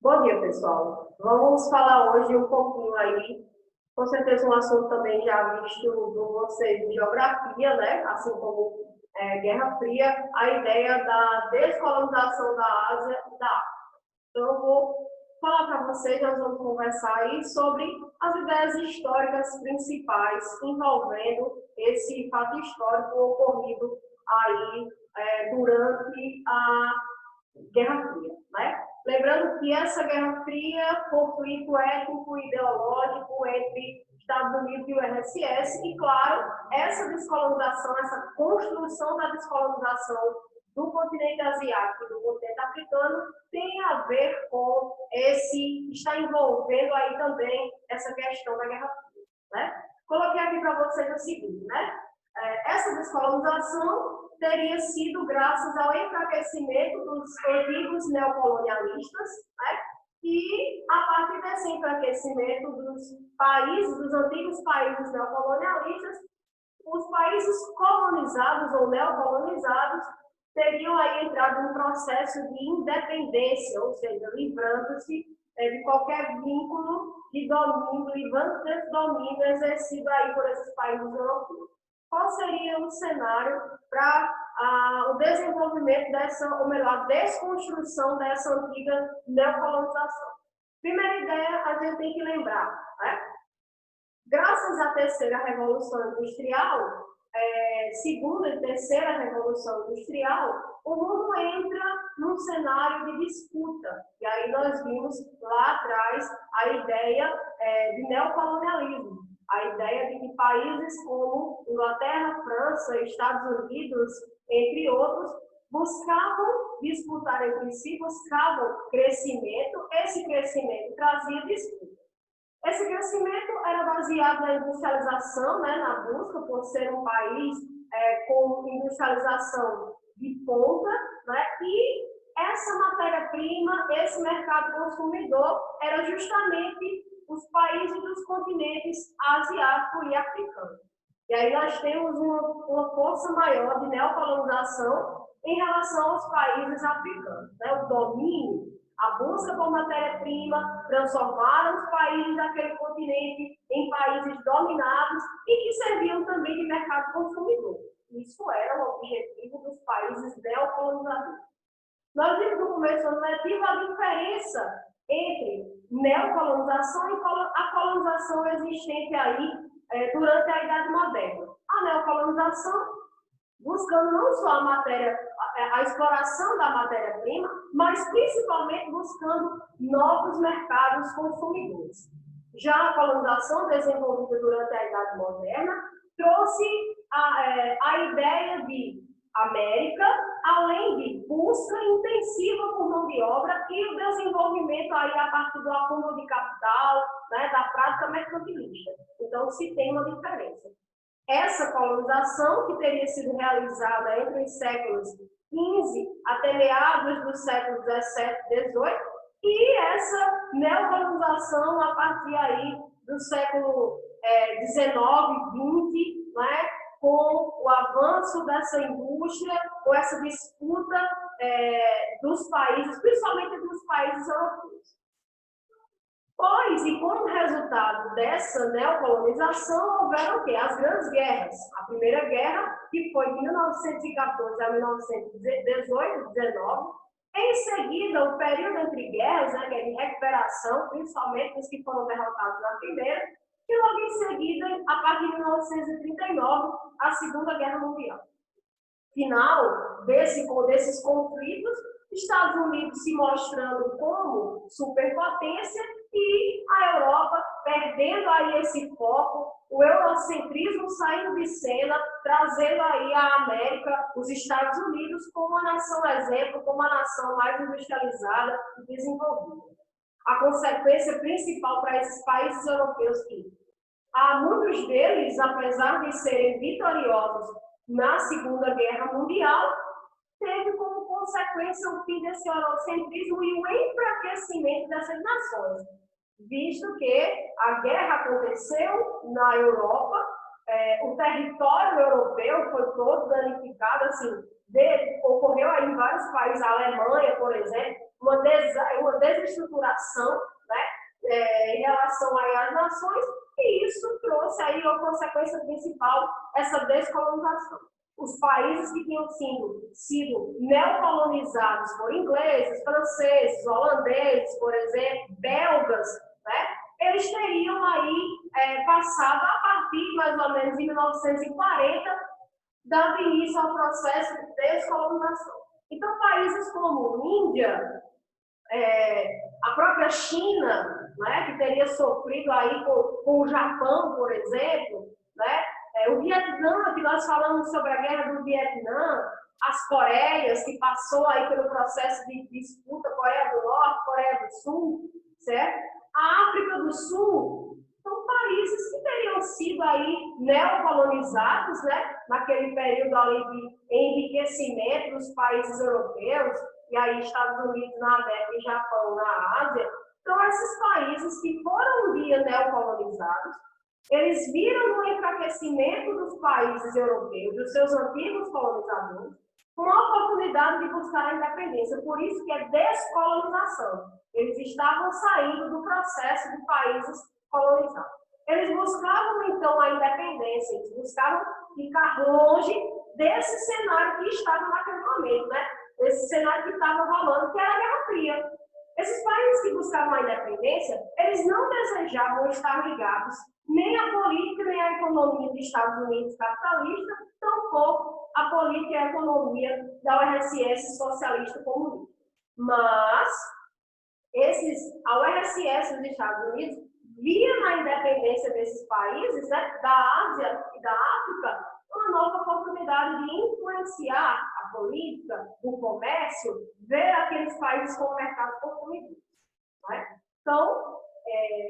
Bom dia, pessoal. Vamos falar hoje um pouquinho aí, com certeza um assunto também já visto por vocês de geografia, né? Assim como Guerra Fria, a ideia da descolonização da Ásia e da África. Então, eu vou falar para vocês, nós vamos conversar aí sobre as ideias históricas principais envolvendo esse fato histórico ocorrido aí durante a Guerra Fria, né? Lembrando que essa Guerra Fria, conflito étnico e ideológico entre Estados Unidos e o RSS, e claro, essa descolonização, essa construção da descolonização do continente asiático e do continente africano tem a ver com está envolvendo aí também essa questão da Guerra Fria, né? Coloquei aqui para vocês o seguinte, né? Essa descolonização teria sido graças ao enfraquecimento dos antigos neocolonialistas, né? E a partir desse enfraquecimento dos antigos países neocolonialistas, os países colonizados ou neocolonizados teriam aí entrado num processo de independência, ou seja, livrando-se de qualquer vínculo de domínio, livrando desse domínio exercido aí por esses países europeus. Qual seria o cenário para o desenvolvimento ou melhor, a desconstrução dessa antiga neocolonização? Primeira ideia, a gente tem que lembrar, né? Graças à terceira revolução industrial, segunda e terceira revolução industrial, o mundo entra num cenário de disputa. E aí nós vimos lá atrás a ideia de neocolonialismo. A ideia de que países como Inglaterra, França, Estados Unidos, entre outros, buscavam disputar entre si, buscavam crescimento. Esse crescimento trazia disputa. Esse crescimento era baseado na industrialização, né, na busca por ser um país com industrialização de ponta, né, e essa matéria-prima, esse mercado consumidor, era justamente os países dos continentes asiático e africano. E aí nós temos uma força maior de neocolonização em relação aos países africanos, né, o domínio, a busca por matéria-prima, transformaram os países daquele continente em países dominados e que serviam também de mercado consumidor. Isso era o objetivo dos países neocolonizadores. Nós vimos no começo do ano letivo a diferença entre neocolonização e a colonização existente aí durante a Idade Moderna. A neocolonização buscando não só a exploração da matéria-prima, mas principalmente buscando novos mercados consumidores. Já a colonização desenvolvida durante a Idade Moderna trouxe a ideia de América, além de busca intensiva por mão de obra e o desenvolvimento aí a partir do acúmulo de capital, né, da prática mercantilista. Então, se tem uma diferença. Essa colonização, que teria sido realizada entre os séculos XV até meados do século XVII e XVIII, e essa neocolonização a partir aí do século XIX, XX, né, com o avanço dessa indústria, com essa disputa dos países, principalmente dos países europeus. Pois, e como resultado dessa neocolonização, houveram o quê? As grandes guerras. A Primeira Guerra, que foi de 1914 a 1918, 19. Em seguida, o período entre guerras, né, que é de recuperação, principalmente os que foram derrotados na Primeira, e logo em seguida, a partir de 1939, a Segunda Guerra Mundial. Final desses conflitos, Estados Unidos se mostrando como superpotência e a Europa perdendo aí esse foco, o eurocentrismo saindo de cena, trazendo aí a América, os Estados Unidos, como uma nação exemplo, como uma nação mais industrializada e desenvolvida. A consequência principal para esses países europeus que há muitos deles, apesar de serem vitoriosos na Segunda Guerra Mundial, teve como consequência o fim desse eurocentrismo e o enfraquecimento dessas nações, visto que a guerra aconteceu na Europa, o território europeu foi todo danificado, assim, ocorreu aí em vários países, a Alemanha, por exemplo, uma desestruturação, né, em relação aí às nações, e isso trouxe aí a consequência principal, essa descolonização. Os países que tinham sido neocolonizados por ingleses, franceses, holandeses, por exemplo, belgas, né, eles teriam aí passado a partir mais ou menos de 1940, dando início ao processo de descolonização. Então, países como Índia, a própria China, né, que teria sofrido aí com o Japão, por exemplo, né, o Vietnã, que nós falamos sobre a guerra do Vietnã, as Coreias, que passou aí pelo processo de disputa, Coreia do Norte, Coreia do Sul, certo? A África do Sul, são países que teriam sido aí neocolonizados, né, naquele período ali de enriquecimento dos países europeus, e aí Estados Unidos na América e Japão na Ásia. Então, esses países que foram um dia neocolonizados, eles viram no enfraquecimento dos países europeus, dos seus antigos colonizadores, uma oportunidade de buscar a independência. Por isso que é descolonização. Eles estavam saindo do processo de países colonizados. Eles buscavam, então, a independência, eles buscavam ficar longe desse cenário que estava naquele momento, né? Esse cenário que estava rolando, que era a Guerra Fria. Esses países que buscavam a independência, eles não desejavam estar ligados nem à política, nem à economia dos Estados Unidos capitalista, tampouco à política e à economia da URSS socialista comunista. Mas, a URSS dos Estados Unidos via na independência desses países, né, da Ásia e da África, uma nova oportunidade de influenciar a política, o comércio, ver aqueles países como mercados consumidores. Né? Então,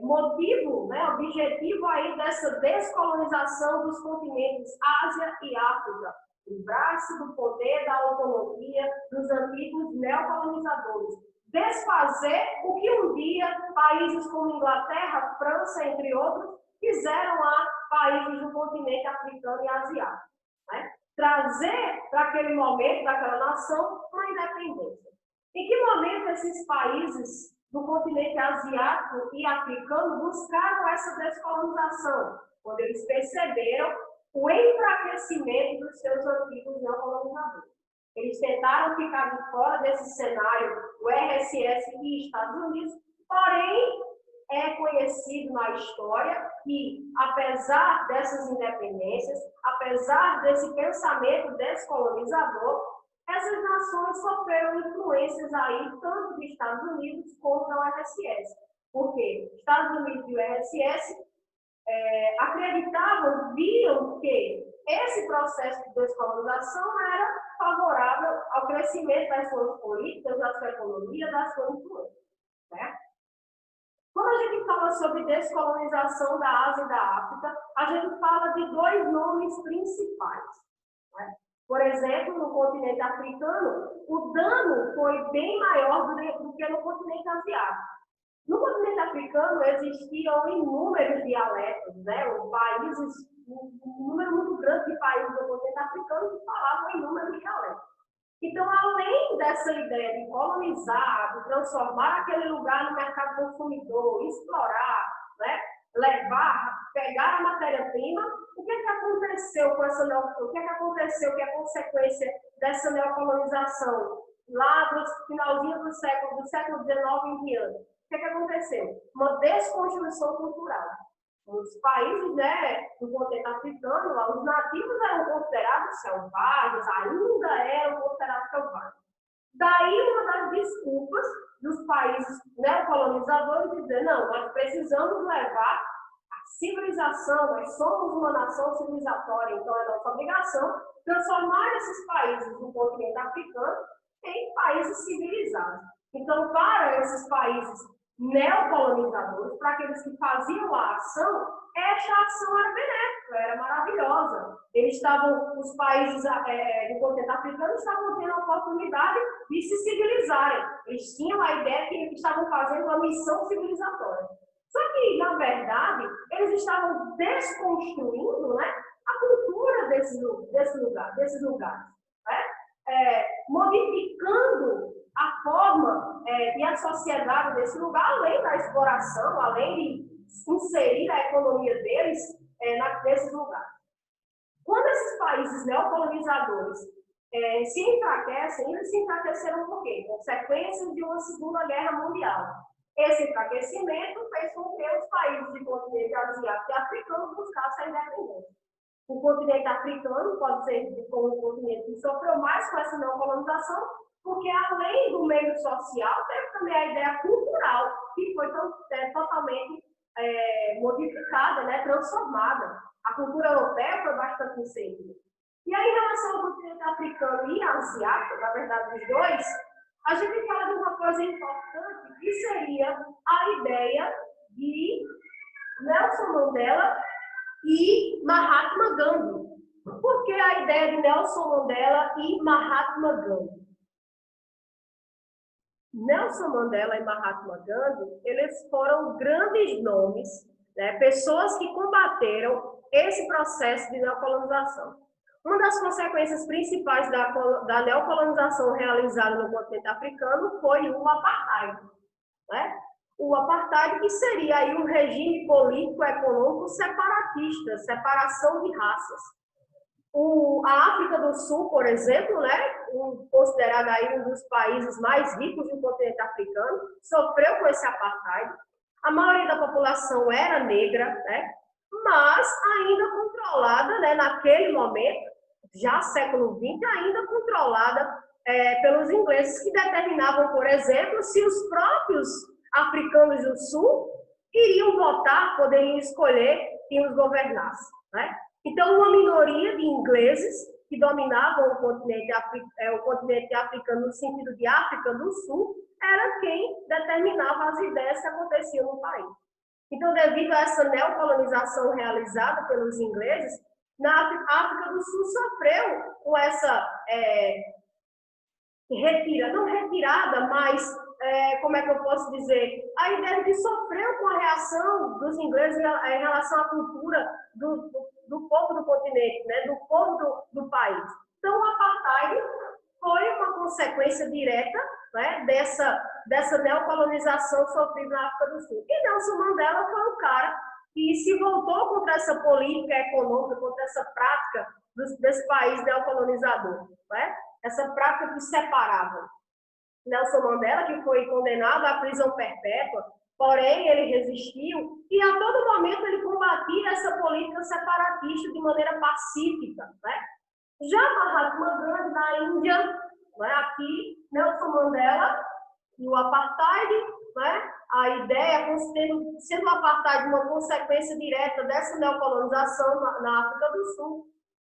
motivo, né, objetivo aí dessa descolonização dos continentes Ásia e África, livrar-se do poder da autonomia dos antigos neocolonizadores, desfazer o que um dia países como Inglaterra, França, entre outros, fizeram a países do continente africano e asiático. Né? Trazer para aquele momento, daquela nação, uma independência. Em que momento esses países do continente asiático e africano buscaram essa descolonização? Quando eles perceberam o enfraquecimento dos seus antigos neocolonizadores. Eles tentaram ficar de fora desse cenário do RSS e Estados Unidos, porém, é conhecido na história que, apesar dessas independências, apesar desse pensamento descolonizador, essas nações sofreram influências aí, tanto dos Estados Unidos como da URSS. Por quê? Estados Unidos e URSS acreditavam, viam que esse processo de descolonização era favorável ao crescimento das suas políticas, da sua economia, da sua influência. Né? Quando a gente fala sobre descolonização da Ásia e da África, a gente fala de dois nomes principais. Né? Por exemplo, no continente africano, o dano foi bem maior do que no continente asiático. No continente africano existiam inúmeros dialetos, né? Um número muito grande de países do continente africano que falavam inúmeros dialetos. Então, além dessa ideia de colonizar, de transformar aquele lugar no mercado consumidor, explorar, né? Levar, pegar a matéria-prima, o que aconteceu com essa o que aconteceu, que é consequência dessa neocolonização lá do finalzinho do século XIX em diante? O que aconteceu? Uma desconstrução cultural. Os países, né, do continente africano, lá, os nativos eram considerados selvagens, ainda eram considerados selvagens. Daí uma das desculpas dos países neocolonizadores dizer, não, nós precisamos levar a civilização, nós somos uma nação civilizatória, então é nossa obrigação transformar esses países do continente africano em países civilizados. Então, para esses países neocolonizadores, para aqueles que faziam a ação, esta ação era benéfica, era maravilhosa. Os países do continente africano estavam tendo a oportunidade de se civilizarem. Eles tinham a ideia que eles estavam fazendo uma missão civilizatória. Só que, na verdade, eles estavam desconstruindo, né, a cultura desses lugares, né? Modificando a forma e a sociedade desse lugar, além da exploração, além de inserir a economia deles nesses lugares. Quando esses países neocolonizadores se enfraquecem, eles se enfraqueceram por quê? Consequências de uma Segunda Guerra Mundial. Esse enfraquecimento fez com que os países do continente asiático e africano buscassem a independência. O continente africano pode ser como o continente que sofreu mais com essa neocolonização, porque além do meio social, teve também a ideia cultural, que foi totalmente modificada, né, transformada. A cultura europeia foi bastante inserida. E aí, em relação ao continente africano e asiático, na verdade, os dois, a gente fala de uma coisa importante, que seria a ideia de Nelson Mandela e Mahatma Gandhi. Por que a ideia de Nelson Mandela e Mahatma Gandhi? Nelson Mandela e Mahatma Gandhi, eles foram grandes nomes, né, pessoas que combateram esse processo de neocolonização. Uma das consequências principais da neocolonização realizada no continente africano foi o apartheid, né? O apartheid, que seria aí um regime político-econômico separatista, separação de raças. A África do Sul, por exemplo, né, considerado aí um dos países mais ricos do continente africano, sofreu com esse apartheid. A maioria da população era negra, né, mas ainda controlada, né, naquele momento, já século XX, ainda controlada pelos ingleses, que determinavam, por exemplo, se os próprios africanos do Sul iriam votar, poderiam escolher quem os governasse, né? Então, uma minoria de ingleses que dominavam o continente africano no sentido de África do Sul era quem determinava as ideias que aconteciam no país. Então, devido a essa neocolonização realizada pelos ingleses, na África do Sul sofreu com essa não retirada, mas como é que eu posso dizer? A ideia de sofreu com a reação dos ingleses em relação à cultura do povo do continente, né? Do povo do país. Então, o apartheid foi uma consequência direta, né, dessa neocolonização sofrida na África do Sul. E Nelson Mandela foi um cara que se voltou contra essa política econômica, contra essa prática desse país neocolonizador, né? Essa prática que separava. Nelson Mandela, que foi condenado à prisão perpétua, porém ele resistiu e a todo momento ele combatia essa política separatista de maneira pacífica, né? Já Mahatma Gandhi na Índia, né, aqui Nelson Mandela e o apartheid, né, a ideia sendo o apartheid uma consequência direta dessa neocolonização na África do Sul.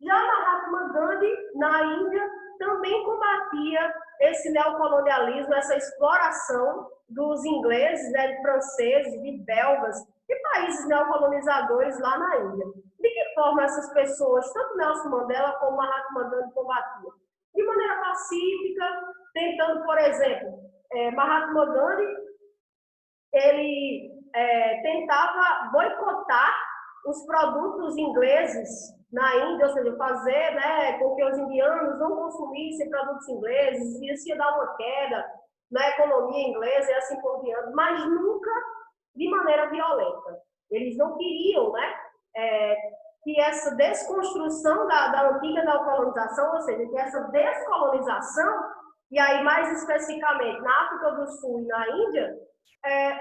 Já Mahatma Gandhi na Índia também combatia esse neocolonialismo, essa exploração dos ingleses, né, de franceses, de belgas, de países neocolonizadores lá na Índia. De que forma essas pessoas, tanto Nelson Mandela como Mahatma Gandhi, combatiam? De maneira pacífica, tentando, por exemplo, Mahatma Gandhi, ele tentava boicotar os produtos ingleses na Índia, ou seja, fazer, né, com que os indianos não consumissem produtos ingleses, isso ia dar uma queda na economia inglesa e assim por diante, mas nunca de maneira violenta. Eles não queriam, né, que essa desconstrução da antiga neocolonização, ou seja, que essa descolonização, e aí mais especificamente na África do Sul e na Índia,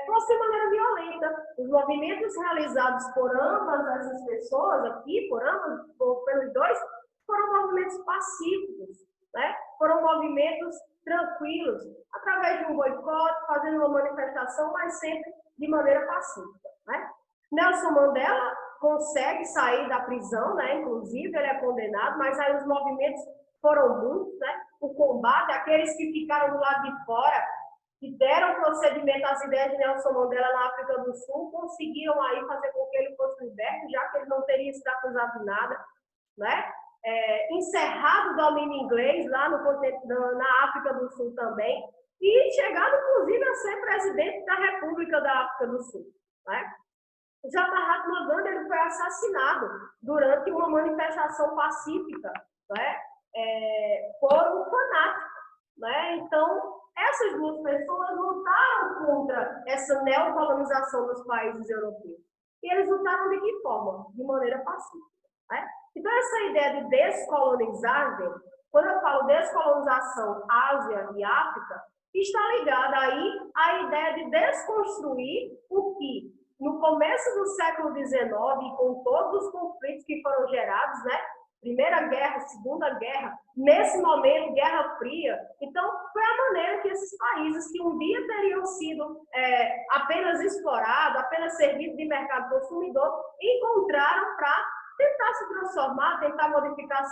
fosse de maneira violenta. Os movimentos realizados por ambas essas pessoas aqui, pelos dois, foram movimentos pacíficos, né? Foram movimentos tranquilos, através de um boicote, fazendo uma manifestação, mas sempre de maneira pacífica, né? Nelson Mandela consegue sair da prisão, né? Inclusive ele é condenado, mas aí os movimentos foram muitos, né? O combate, aqueles que ficaram do lado de fora, que deram procedimento às ideias de Nelson Mandela na África do Sul, conseguiram aí fazer com que ele fosse liberto, já que ele não teria sido acusado de nada, né? Encerrado o domínio inglês lá na África do Sul também, e chegado, inclusive, a ser presidente da República da África do Sul, né? Já Mahatma Gandhi ele foi assassinado durante uma manifestação pacífica, né? Por um fanático, né? Então, essas duas pessoas lutaram contra essa neocolonização dos países europeus. E eles lutaram de que forma? De maneira pacífica, né? Então, essa ideia de descolonizar, gente, quando eu falo descolonização Ásia e África, está ligada aí à ideia de desconstruir o que, no começo do século XIX, com todos os conflitos que foram gerados, né? Primeira Guerra, Segunda Guerra, nesse momento, Guerra Fria. Então, foi a maneira que esses países que um dia teriam sido apenas explorados, apenas servidos de mercado consumidor, encontraram para tentar se transformar, tentar modificar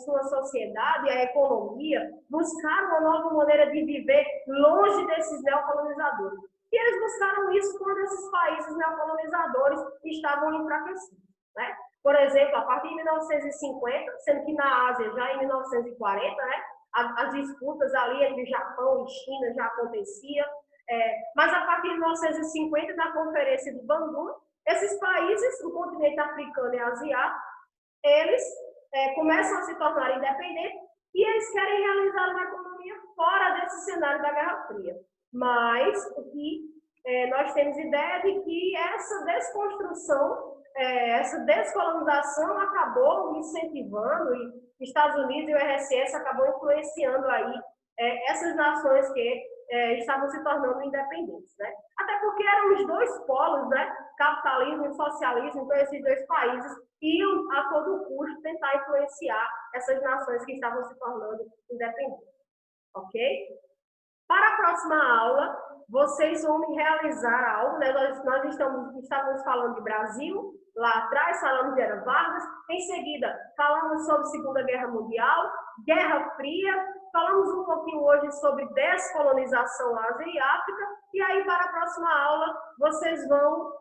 sua sociedade, a economia, buscar uma nova maneira de viver longe desses neocolonizadores. E eles buscaram isso quando esses países neocolonizadores estavam enfraquecidos, né? Por exemplo, a partir de 1950, sendo que na Ásia já em 1940, né, as disputas ali entre Japão e China já aconteciam, mas a partir de 1950, na Conferência de Bandung, esses países do continente africano e asiático, eles começam a se tornar independentes e eles querem realizar uma economia fora desse cenário da Guerra Fria. Mas o que nós temos ideia de que essa desconstrução, essa descolonização acabou incentivando, e Estados Unidos e o RSS acabou influenciando aí essas nações que estavam se tornando independentes, né? Até porque eram os dois polos, né? Capitalismo e socialismo, então esses dois países iam a todo custo tentar influenciar essas nações que estavam se tornando independentes, ok? Para a próxima aula, vocês vão realizar algo, né? Nós estávamos falando de Brasil, lá atrás falamos de Era Vargas, em seguida falamos sobre Segunda Guerra Mundial, Guerra Fria, falamos um pouquinho hoje sobre descolonização Ásia e África, e aí para a próxima aula vocês vão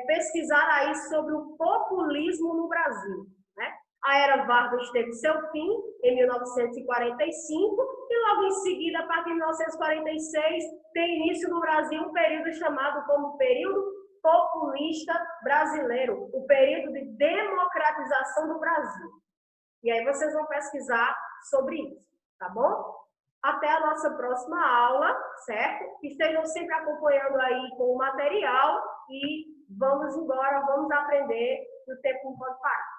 pesquisar aí sobre o populismo no Brasil, né? A Era Vargas teve seu fim em 1945 e logo em seguida, a partir de 1946, tem início no Brasil um período chamado como período populista brasileiro, o período de democratização do Brasil. E aí vocês vão pesquisar sobre isso, tá bom? Até a nossa próxima aula, certo? Estejam sempre acompanhando aí com o material e vamos embora, vamos aprender, o tempo não pode parar.